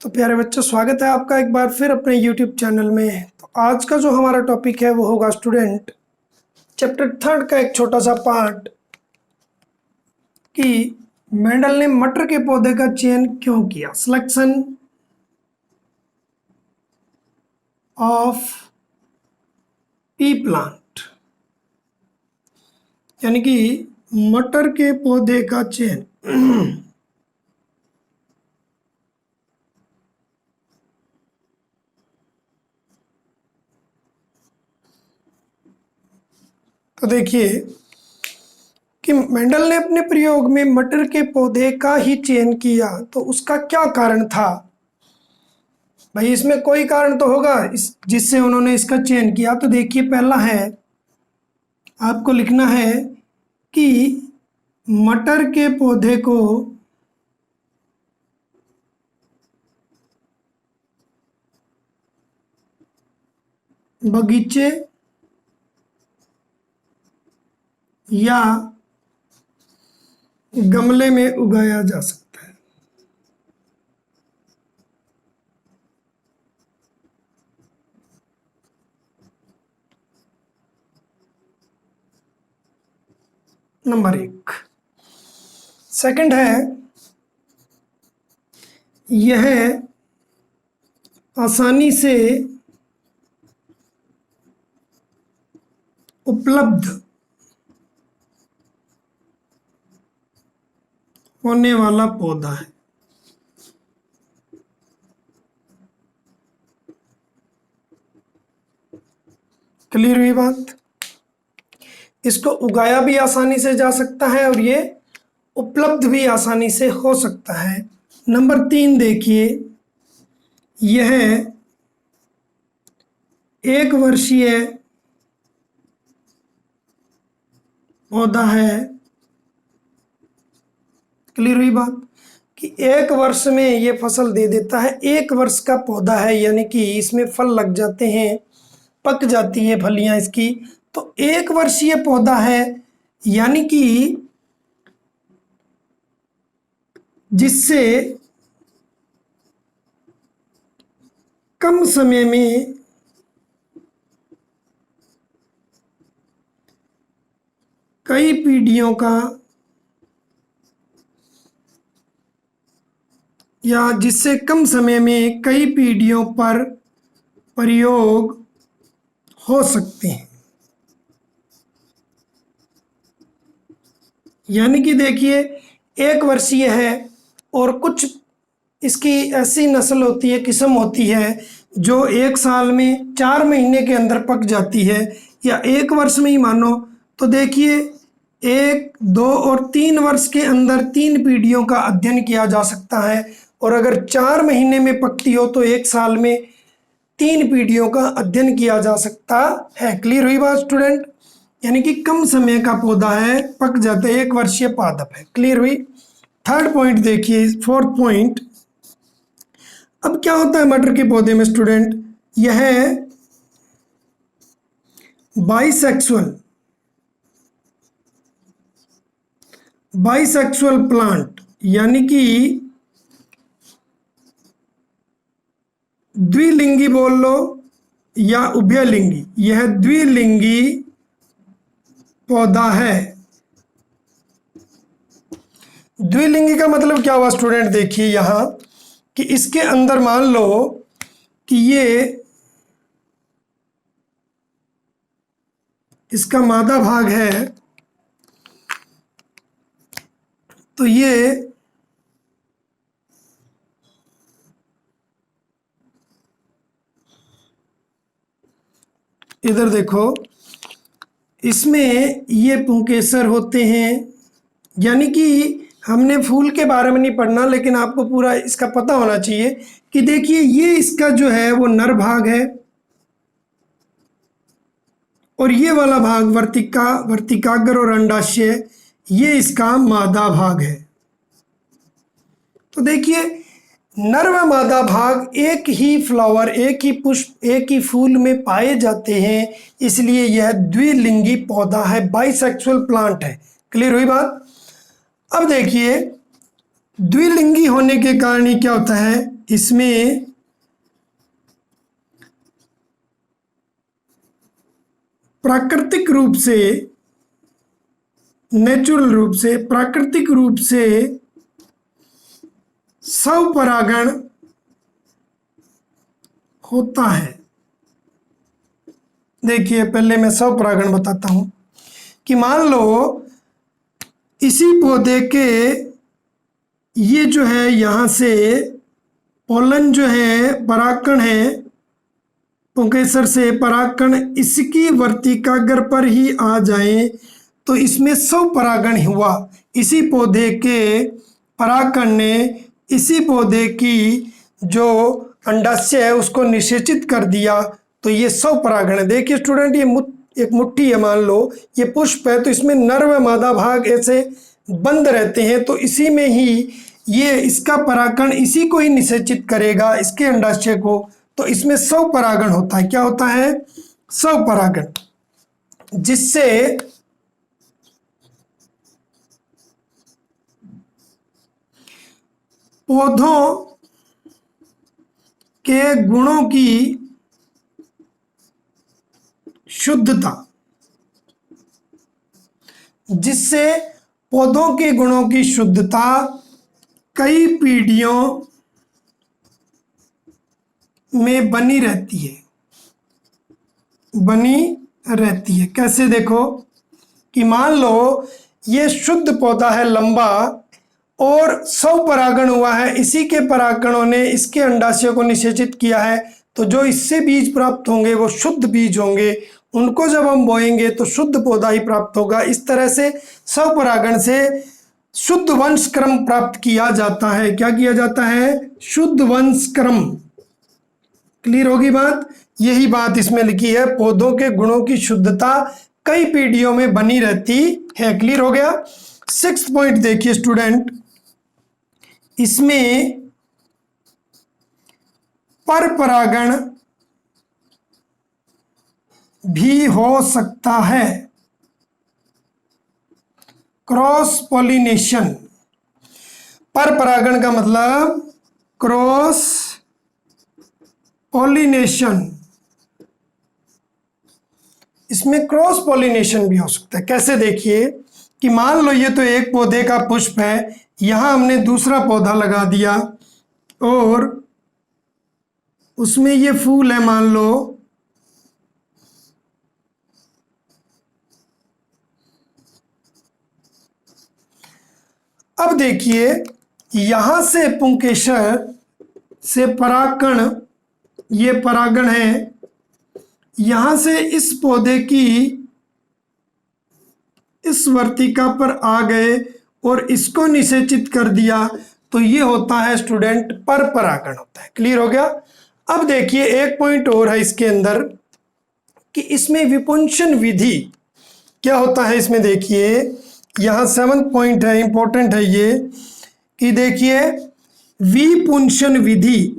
तो प्यारे बच्चों, स्वागत है आपका एक बार फिर अपने YouTube चैनल में। तो आज का जो हमारा टॉपिक है वो होगा स्टूडेंट चैप्टर 3 का एक छोटा सा पार्ट कि मेंडल ने मटर के पौधे का चयन क्यों किया। सिलेक्शन ऑफ पी प्लांट, यानी कि मटर के पौधे का चयन। तो देखिए कि मेंडल ने अपने प्रयोग में मटर के पौधे का ही चयन किया, तो उसका क्या कारण था। भाई इसमें कोई कारण तो होगा जिससे उन्होंने इसका चयन किया। तो देखिए, पहला है आपको लिखना है कि मटर के पौधे को बगीचे या गमले में उगाया जा सकता है। नंबर 1। सेकंड है, यह आसानी से उपलब्ध होने वाला पौधा है। क्लियर हुई बात। इसको उगाया भी आसानी से जा सकता है और ये उपलब्ध भी आसानी से हो सकता है। नंबर 3 देखिए, यह 1 वर्षीय पौधा है। क्लियर हुई बात कि 1 वर्ष में ये फसल दे देता है। 1 वर्ष का पौधा है, यानी कि इसमें फल लग जाते हैं, पक जाती है फलियां इसकी। तो 1 वर्षीय पौधा है, यानी कि जिससे कम समय में कई पीढ़ियों का या जिससे कम समय में कई पीढ़ियों पर प्रयोग हो सकते हैं। यानी कि देखिए, 1 वर्षीय है और कुछ इसकी ऐसी नस्ल होती है, किस्म होती है जो 1 साल में 4 महीने के अंदर पक जाती है, या 1 वर्ष में ही मानो तो देखिए 1, 2 और 3 वर्ष के अंदर 3 पीढ़ियों का अध्ययन किया जा सकता है। और अगर 4 महीने में पकती हो तो 1 साल में 3 पीढ़ियों का अध्ययन किया जा सकता है। क्लियर हुई बात स्टूडेंट। यानी कि कम समय का पौधा है, पक जाता है, 1 वर्षीय पादप है। क्लियर हुई। थर्ड पॉइंट देखिए, 4th पॉइंट। अब क्या होता है मटर के पौधे में स्टूडेंट, यह बाइसेक्सुअल प्लांट, यानी कि द्विलिंगी बोल लो या उभयलिंगी, यह द्विलिंगी पौधा है। द्विलिंगी का मतलब क्या हुआ स्टूडेंट, देखिए यहां कि इसके अंदर मान लो कि ये इसका मादा भाग है, तो ये इधर देखो, इसमें ये पुंकेसर होते हैं। यानी कि हमने फूल के बारे में नहीं पढ़ना, लेकिन आपको पूरा इसका पता होना चाहिए कि देखिए ये इसका जो है वो नर भाग है और ये वाला भाग वर्तिकाग्र और अंडाशय, ये इसका मादा भाग है। तो देखिए नर व मादा भाग एक ही फ्लावर, एक ही पुष्प, एक ही फूल में पाए जाते हैं, इसलिए यह द्विलिंगी पौधा है, बाइसेक्सुअल प्लांट है। क्लियर हुई बात। अब देखिए द्विलिंगी होने के कारण ही क्या होता है इसमें प्राकृतिक रूप से, नेचुरल रूप से, प्राकृतिक रूप से स्वपरागण होता है। देखिए पहले मैं स्वपरागण बताता हूं कि मान लो इसी पौधे के ये जो है यहाँ से पोलन जो है, परागकण है, पुंकेसर से परागकण इसकी वर्तिकाग्र पर ही आ जाए तो इसमें स्वपरागण हुआ। इसी पौधे के परागकण ने इसी पौधे की जो अंडाशय है उसको निषेचित कर दिया, तो ये स्वपरागण है। देखिए स्टूडेंट, ये एक मुट्ठी है, मान लो ये पुष्प है, तो इसमें नर व मादा भाग ऐसे बंद रहते हैं, तो इसी में ही ये इसका परागकण इसी को ही निषेचित करेगा, इसके अंडाशय को, तो इसमें स्वपरागण होता है। क्या होता है? स्वपरागण, जिससे पौधों के गुणों की शुद्धता, जिससे पौधों के गुणों की शुद्धता कई पीढ़ियों में बनी रहती है, कैसे? देखो कि मान लो ये शुद्ध पौधा है लंबा और स्वपरागण हुआ है, इसी के परागकणों ने इसके अंडाशय को निषेचित किया है, तो जो इससे बीज प्राप्त होंगे वो शुद्ध बीज होंगे, उनको जब हम बोएंगे तो शुद्ध पौधा ही प्राप्त होगा। इस तरह से स्वपरागण से शुद्ध वंश क्रम प्राप्त किया जाता है। क्या किया जाता है? शुद्ध वंश क्रम। क्लियर होगी बात? यही बात इसमें लिखी है, पौधों के गुणों की शुद्धता कई पीढ़ियों में बनी रहती है। क्लियर हो गया? 6th पॉइंट देखिए स्टूडेंट, इसमें परपरागण भी हो सकता है, क्रॉस पॉलिनेशन। परपरागण का मतलब क्रॉस पॉलिनेशन, इसमें क्रॉस पॉलिनेशन भी हो सकता है। कैसे? देखिए कि मान लो ये तो एक पौधे का पुष्प है, यहां हमने दूसरा पौधा लगा दिया और उसमें ये फूल है मान लो, अब देखिए यहां से पुंकेसर से परागकण, ये परागण है, यहां से इस पौधे की इस वर्तिका पर आ गए और इसको निषेचित कर दिया, तो ये होता है स्टूडेंट परपरागण होता है। क्लियर हो गया? अब देखिए एक पॉइंट और है इसके अंदर कि इसमें विपुंसन विधि क्या होता है। इसमें देखिए यहाँ 7th पॉइंट है, इंपॉर्टेंट है ये, कि देखिए विपुंसन विधि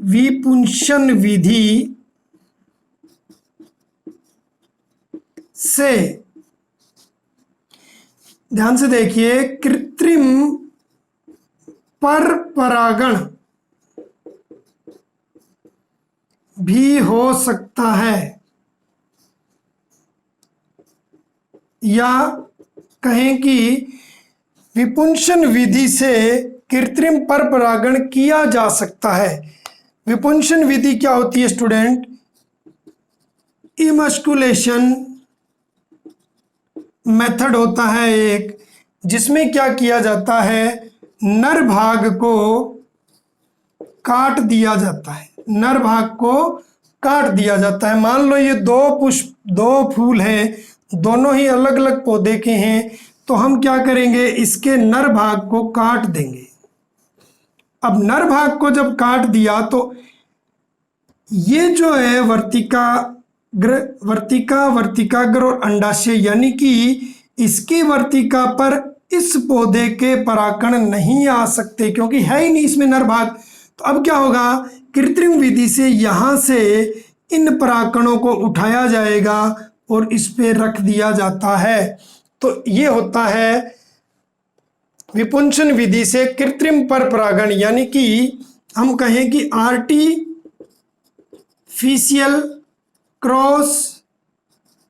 से, ध्यान से देखिए, कृत्रिम परपरागण भी हो सकता है, या कहें कि विपुंसन विधि से कृत्रिम परपरागण किया जा सकता है। विपुंसन विधि क्या होती है स्टूडेंट? इमस्कुलेशन मेथड होता है एक, जिसमें क्या किया जाता है, नर भाग को काट दिया जाता है, नर भाग को काट दिया जाता है। मान लो ये दो फूल हैं, दोनों ही अलग अलग पौधे के हैं, तो हम क्या करेंगे, इसके नर भाग को काट देंगे। अब नर भाग को जब काट दिया तो ये जो है वर्तिकाग्र और अंडाशय, यानी कि इसकी वर्तिका पर इस पौधे के परागकण नहीं आ सकते क्योंकि है ही नहीं इसमें नर भाग। तो अब क्या होगा, कृत्रिम विधि से यहाँ से इन परागकणों को उठाया जाएगा और इस पे रख दिया जाता है। तो ये होता है विपुंसन विधि से कृत्रिम परपरागण, यानी कि हम कहें कि आर्टिफिशियल क्रॉस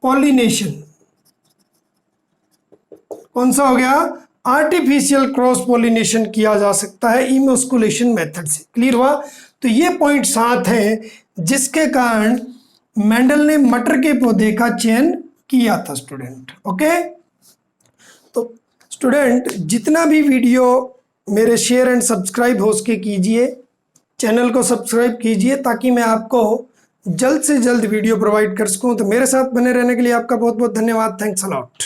पॉलिनेशन, कौन सा हो गया? आर्टिफिशियल क्रॉस पॉलिनेशन किया जा सकता है इमोस्कुलेशन मेथड से। क्लियर हुआ? तो ये पॉइंट 7 है जिसके कारण मेंडल ने मटर के पौधे का चयन किया था स्टूडेंट। ओके, तो स्टूडेंट जितना भी वीडियो मेरे शेयर एंड सब्सक्राइब हो सके कीजिए, चैनल को सब्सक्राइब कीजिए ताकि मैं आपको जल्द से जल्द वीडियो प्रोवाइड कर सकूं। तो मेरे साथ बने रहने के लिए आपका बहुत बहुत धन्यवाद। Thanks a lot.